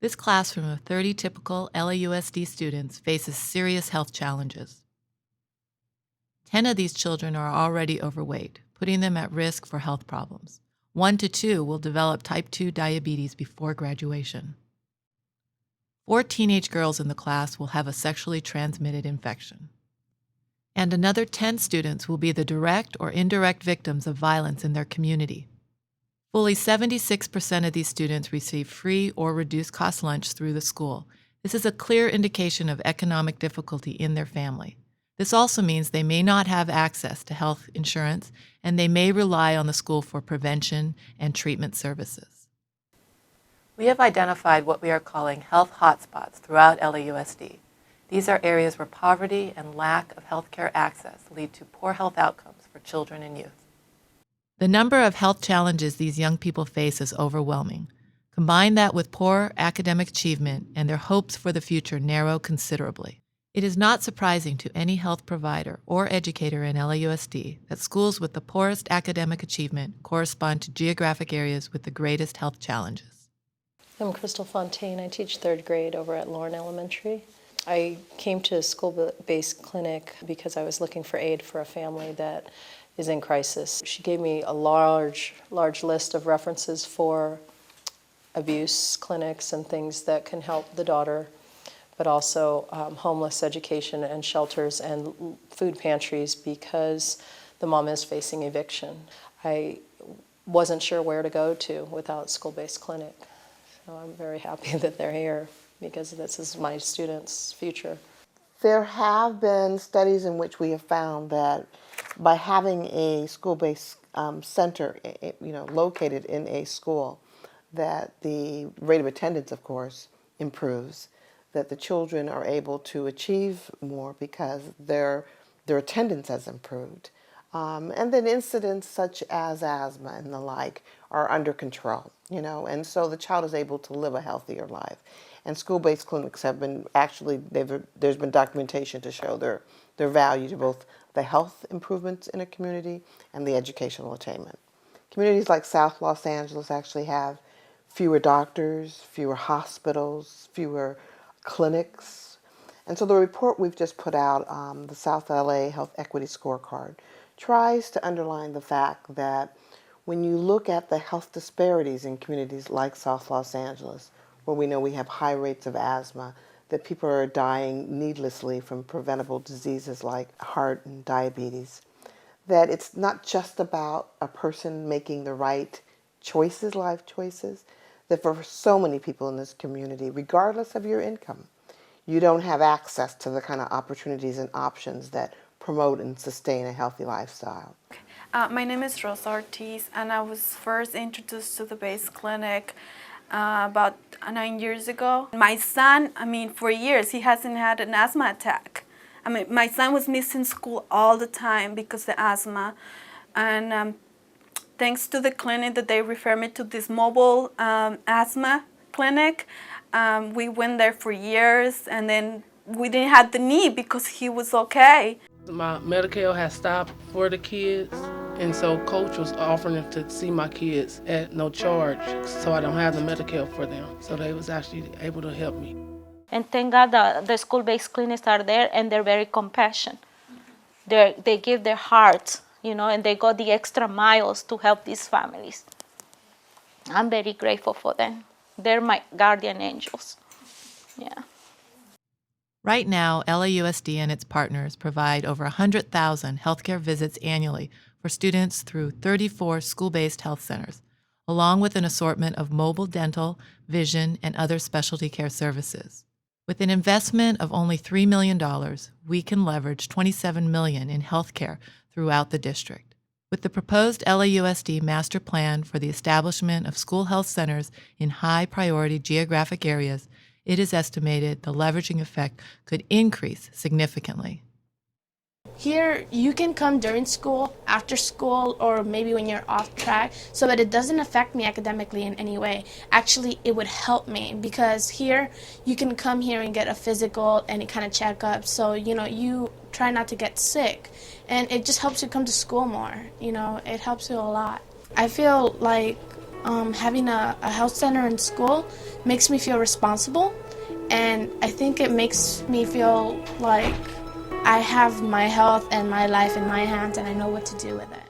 This classroom of 30 typical LAUSD students faces serious health challenges. 10 of these children are already overweight, putting them at risk for health problems. 1 to 2 will develop type 2 diabetes before graduation. 4 teenage girls in the class will have a sexually transmitted infection. And another 10 students will be the direct or indirect victims of violence in their community. Fully 76% of these students receive free or reduced-cost lunch through the school. This is a clear indication of economic difficulty in their family. This also means they may not have access to health insurance, and they may rely on the school for prevention and treatment services. We have identified what we are calling health hotspots throughout LAUSD. These are areas where poverty and lack of healthcare access lead to poor health outcomes for children and youth. The number of health challenges these young people face is overwhelming. Combine that with poor academic achievement, and their hopes for the future narrow considerably. It is not surprising to any health provider or educator in LAUSD that schools with the poorest academic achievement correspond to geographic areas with the greatest health challenges. I'm Crystal Fontaine. I teach 3rd grade over at Lauren Elementary. I came to a school-based clinic because I was looking for aid for a family that is in crisis. She gave me a large list of references for abuse clinics and things that can help the daughter, but also homeless education and shelters and food pantries because the mom is facing eviction. I wasn't sure where to go to without school-based clinic. So I'm very happy that they're here because this is my students' future. There have been studies in which we have found that by having a school-based center, located in a school, that the rate of attendance, of course, improves, that the children are able to achieve more because their attendance has improved. And then incidents such as asthma and the like are under control, and so the child is able to live a healthier life. And school-based clinics have been there's been documentation to show their value to both the health improvements in a community and the educational attainment. Communities like South Los Angeles actually have fewer doctors, fewer hospitals, fewer clinics. And so the report we've just put out, the South LA Health Equity Scorecard, tries to underline the fact that when you look at the health disparities in communities like South Los Angeles, where we know we have high rates of asthma, that people are dying needlessly from preventable diseases like heart and diabetes, that it's not just about a person making the right choices, life choices, that for so many people in this community, regardless of your income, you don't have access to the kind of opportunities and options that promote and sustain a healthy lifestyle. My name is Rosa Ortiz, and I was first introduced to the Base Clinic about 9 years ago. My son, for years, he hasn't had an asthma attack. My son was missing school all the time because of the asthma. And thanks to the clinic that they referred me to this mobile asthma clinic, we went there for years, and then we didn't have the need because he was okay. My Medi-Cal has stopped for the kids, and so Coach was offering to see my kids at no charge, so I don't have the Medi-Cal for them. So they was actually able to help me. And thank God the school-based clinics are there, and they're very compassionate. They give their heart, and they go the extra miles to help these families. I'm very grateful for them. They're my guardian angels. Yeah. Right now, LAUSD and its partners provide over 100,000 healthcare visits annually for students through 34 school-based health centers, along with an assortment of mobile dental, vision, and other specialty care services. With an investment of only $3 million, we can leverage $27 million in healthcare throughout the district. With the proposed LAUSD master plan for the establishment of school health centers in high-priority geographic areas, it is estimated the leveraging effect could increase significantly. Here, you can come during school, after school, or maybe when you're off track, so that it doesn't affect me academically in any way. Actually, it would help me because here, you can come here and get a physical, any kind of checkup, so, you try not to get sick. And it just helps you come to school more, it helps you a lot. I feel like having a health center in school makes me feel responsible, and I think it makes me feel like I have my health and my life in my hands and I know what to do with it.